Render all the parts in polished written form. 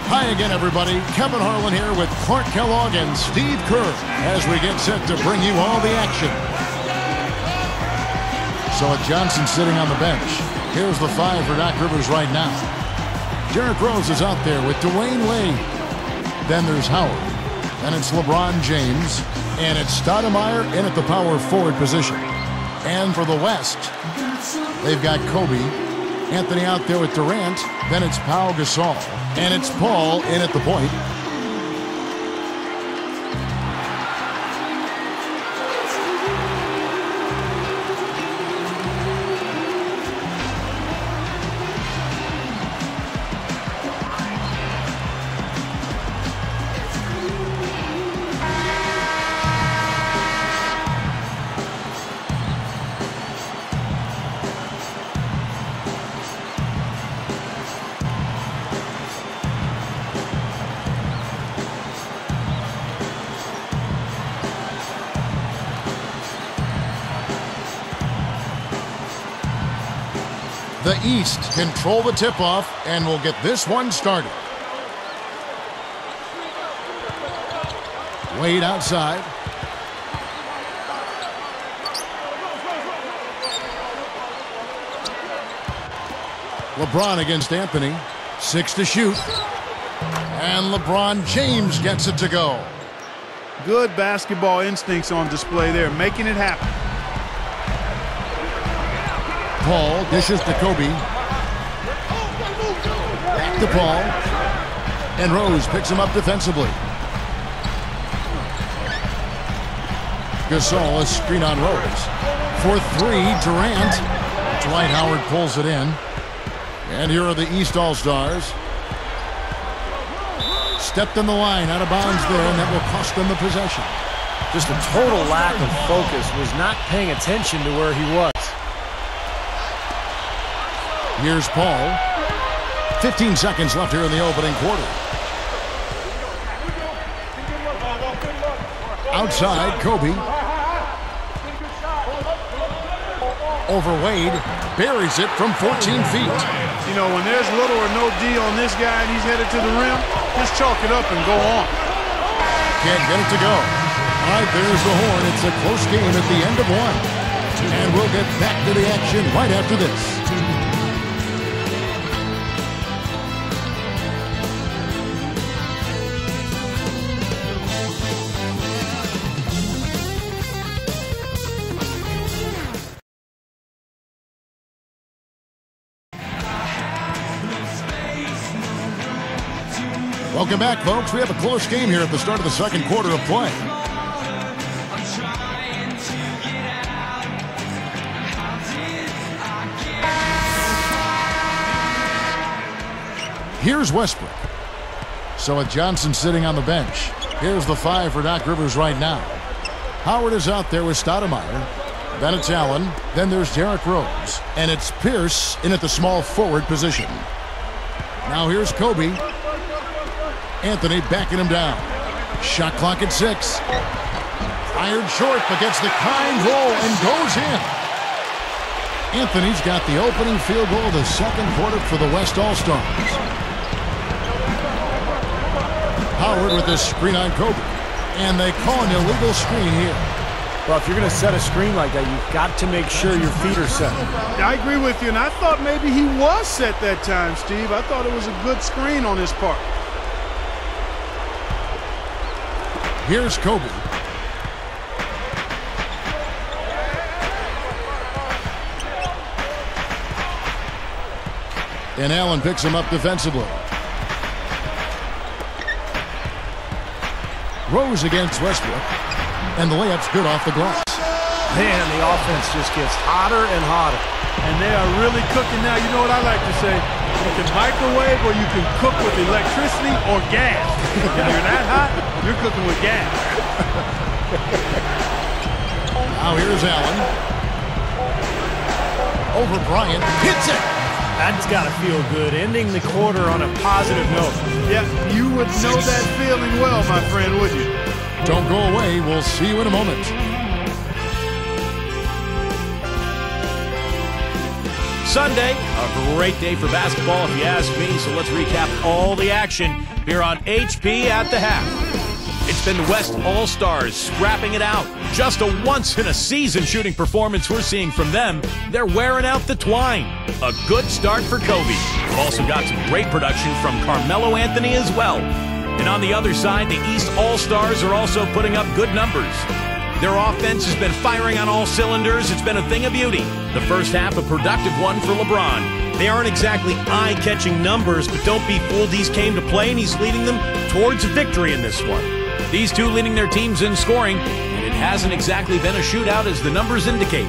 Hi again, everybody. Kevin Harlan here with Clark Kellogg and Steve Kerr as we get set to bring you all the action. So with Johnson sitting on the bench, here's the 5 for Doc Rivers right now. Derrick Rose is out there with Dwayne Wade. Then there's Howard. Then it's LeBron James. And it's Stoudemire in at the power forward position. And for the West, they've got Kobe. Anthony out there with Durant. Then it's Pau Gasol. And it's Paul in at the point. The East control the tip-off, and we'll get this one started. Wade outside. LeBron against Anthony. 6 to shoot. And LeBron James gets it to go. Good basketball instincts on display there, making it happen. Paul dishes to Kobe. Back to Paul. And Rose picks him up defensively. Gasol, a screen on Rose. For 3, Durant. Dwight Howard pulls it in. And here are the East Allstars. Stepped in the line, out of bounds there, and that will cost them the possession. Just a total lack of focus. Was not paying attention to where he was. Here's Paul. 15 seconds left here in the opening quarter. Outside, Kobe. Over Wade. Buries it from 14 feet. You know, when there's little or no D on this guy and he's headed to the rim, just chalk it up and go on. Can't get it to go. All right, there's the horn. It's a close game at the end of 1. And we'll get back to the action right after this. Welcome back, folks. We have a close game here at the start of the second quarter of play. Here's Westbrook. So with Johnson sitting on the bench, here's the 5 for Doc Rivers right now. Howard is out there with Stoudemire. Then it's Allen. Then there's Derrick Rose. And it's Pierce in at the small forward position. Now here's Kobe. Anthony backing him down. Shot clock at 6. Fired short, but gets the kind roll and goes in. Anthony's got the opening field goal of the second quarter for the West All-Stars. Howard with this screen on Kobe. And they call an illegal screen here. Well, if you're going to set a screen like that, you've got to make sure your feet are set. I agree with you, and I thought maybe he was set that time, Steve. I thought it was a good screen on his part. Here's Kobe. And Allen picks him up defensively. Rose against Westbrook. And the layup's good off the glass. Man, the offense just gets hotter and hotter. And they are really cooking now. You know what I like to say? You can microwave or you can cook with electricity or gas. If you're that hot, you're cooking with gas. Now here's Allen. Over Bryant. Hits it. That's got to feel good, ending the quarter on a positive note. Yeah, you would know that feeling well, my friend, would you? Don't go away. We'll see you in a moment. Sunday, a great day for basketball if you ask me, so let's recap all the action here on HP at the half. It's been the West Allstars scrapping it out. Just a once-in-a-season shooting performance we're seeing from them. They're wearing out the twine. A good start for Kobe. We've also got some great production from Carmelo Anthony as well. And on the other side, the East All-Stars are also putting up good numbers. Their offense has been firing on all cylinders. It's been a thing of beauty. The first half, a productive one for LeBron. They aren't exactly eye-catching numbers, but don't be fooled. He's came to play, and he's leading them towards victory in this one. These two leading their teams in scoring, and it hasn't exactly been a shootout as the numbers indicate.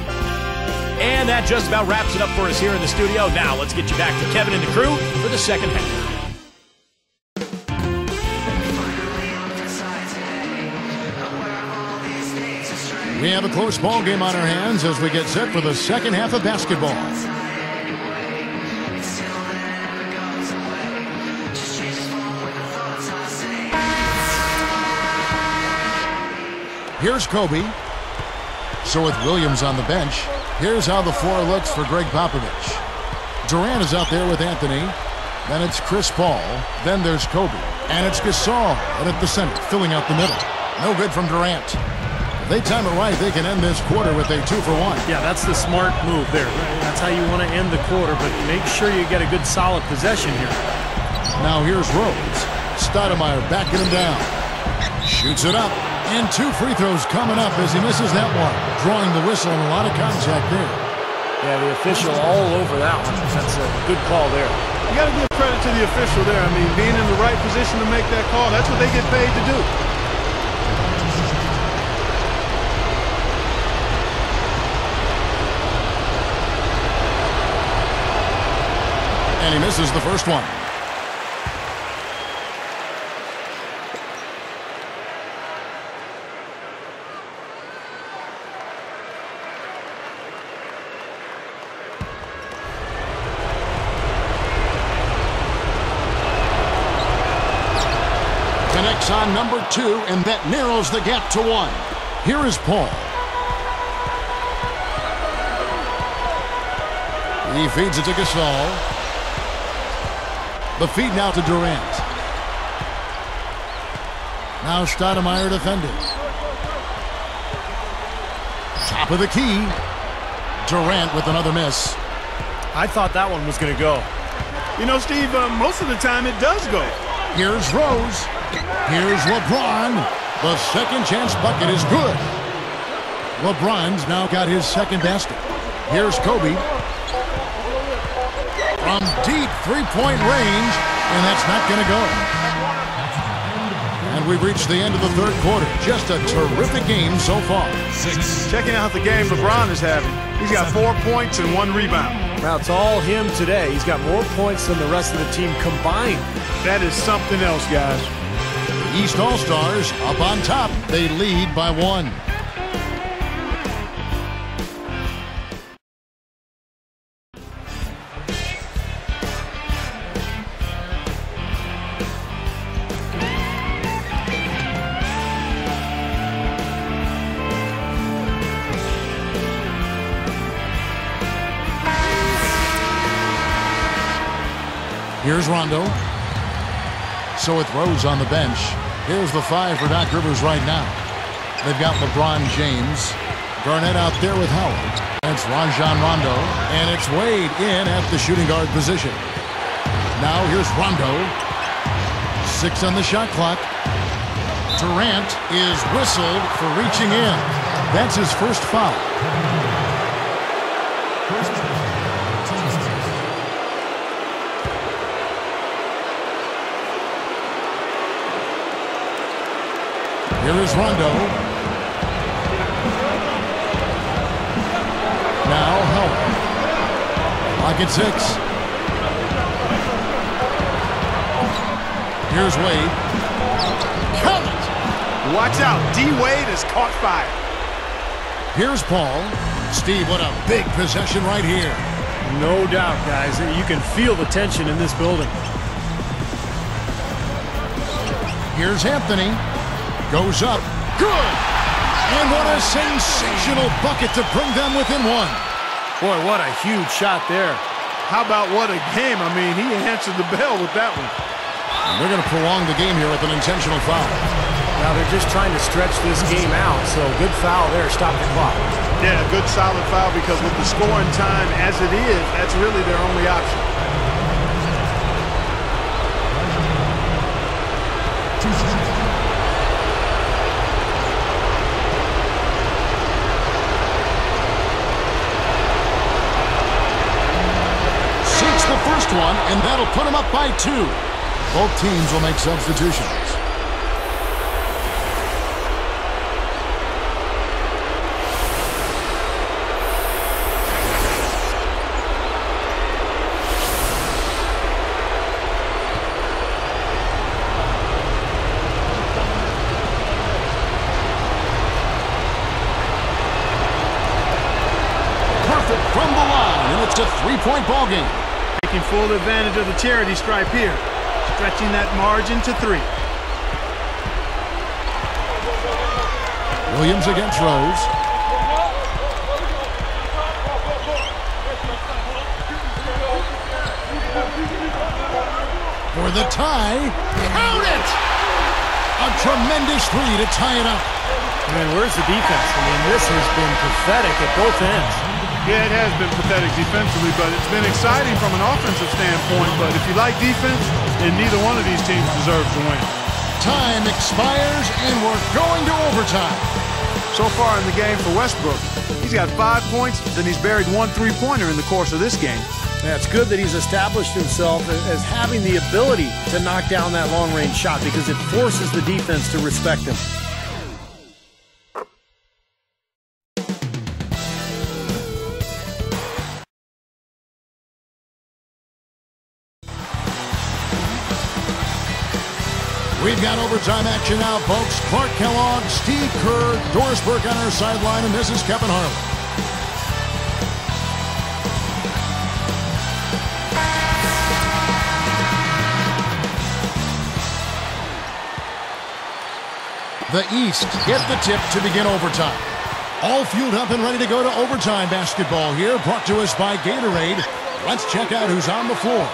And that just about wraps it up for us here in the studio. Now, let's get you back to Kevin and the crew for the second half. We have a close ball game on our hands as we get set for the second half of basketball. Here's Kobe. So with Williams on the bench, here's how the floor looks for Greg Popovich. Durant is out there with Anthony. Then it's Chris Paul. Then there's Kobe. And it's Gasol right at the center, filling out the middle. No good from Durant. If they time it right, they can end this quarter with a 2-for-1. Yeah, that's the smart move there. That's how you want to end the quarter, but make sure you get a good solid possession here. Now here's Rose. Stoudemire backing him down. Shoots it up. And 2 free throws coming up as he misses that one. Drawing the whistle and a lot of contact there. Yeah, the official all over that one. That's a good call there. You got to give credit to the official there. I mean, being in the right position to make that call, that's what they get paid to do. And he misses the first one. Connects on number 2, and that narrows the gap to 1. Here is Paul. He feeds it to Gasol. The feed now to Durant. Now Stoudemire defending. Top of the key. Durant with another miss. I thought that one was going to go. You know, Steve, most of the time it does go. Here's Rose. Here's LeBron. The second chance bucket is good. LeBron's now got his second basket. Here's Kobe. From deep three-point range, and that's not going to go. And we've reached the end of the third quarter. Just a terrific game so far. Checking out the game LeBron is having. He's got 4 points and 1 rebound. Now, it's all him today. He's got more points than the rest of the team combined. That is something else, guys. The East All-Stars up on top. They lead by 1. Here's Rondo. So with Rose on the bench, here's the 5 for Doc Rivers right now. They've got LeBron James. Garnett out there with Howard. And it's Rajon Rondo. And it's Wade in at the shooting guard position. Now here's Rondo. 6 on the shot clock. Durant is whistled for reaching in. That's his first foul. Here is Rondo. Now Howard. Lock at 6. Here's Wade. Count it! Watch out. D. Wade has caught fire. Here's Paul. Steve, what a big possession right here. No doubt, guys. You can feel the tension in this building. Here's Anthony. Goes up. Good! And what a sensational bucket to bring them within one. Boy, what a huge shot there. How about what a game? I mean, he answered the bell with that one. And they're going to prolong the game here with an intentional foul. Now they're just trying to stretch this game out, so good foul there. Stop the clock. Yeah, good solid foul because with the scoring time as it is, that's really their only option. Sinks the first one, and that'll put him up by 2. Both teams will make substitutions. From the line, and it's a 3-point ball game. Taking full advantage of the charity stripe here, stretching that margin to 3. Williams against Rose. For the tie, count it! A tremendous 3 to tie it up. Man, where's the defense? I mean, this has been pathetic at both ends. Yeah, it has been pathetic defensively, but it's been exciting from an offensive standpoint. But if you like defense, then neither one of these teams deserves to win. Time expires, and we're going to overtime. So far in the game for Westbrook, he's got 5 points, then he's buried 1 3-pointer in the course of this game. Yeah, it's good that he's established himself as having the ability to knock down that long-range shot because it forces the defense to respect him. We've got overtime action now, folks. Clark Kellogg, Steve Kerr, Doris Burke on our sideline, and this is Kevin Harlan. The East get the tip to begin overtime. All fueled up and ready to go to overtime basketball here, brought to us by Gatorade. Let's check out who's on the floor.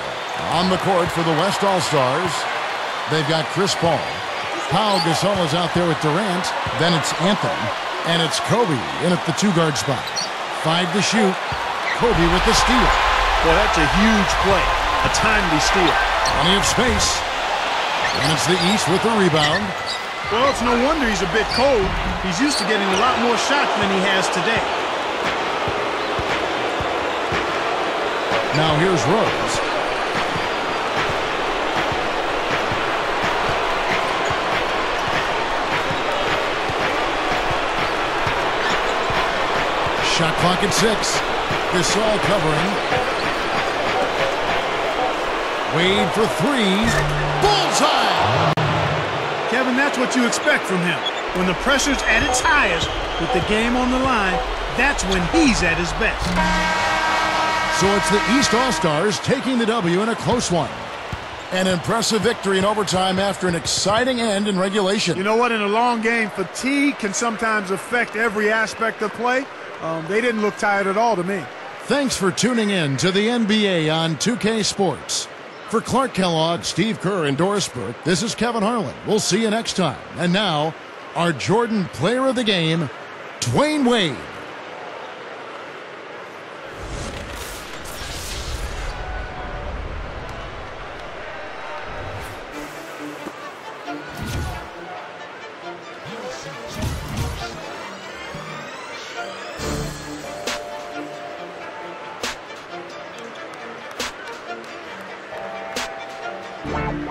On the court for the West Allstars, they've got Chris Paul. Pau Gasol is out there with Durant. Then it's Anthony. And it's Kobe in at the 2-guard spot. 5 to shoot. Kobe with the steal. Well, that's a huge play. A timely steal. Plenty of space. And it's the East with the rebound. Well, it's no wonder he's a bit cold. He's used to getting a lot more shots than he has today. Now here's Rose. Shot clock at 6. Gasol covering. Wade for 3. Bullseye! Kevin, that's what you expect from him. When the pressure's at its highest, with the game on the line, that's when he's at his best. So it's the East All-Stars taking the W in a close one. An impressive victory in overtime after an exciting end in regulation. You know what? In a long game, fatigue can sometimes affect every aspect of play. They didn't look tired at all to me. Thanks for tuning in to the NBA on 2K Sports. For Clark Kellogg, Steve Kerr, and Doris Burke, this is Kevin Harlan. We'll see you next time. And now, our Jordan Player of the Game, Dwayne Wade. Wow.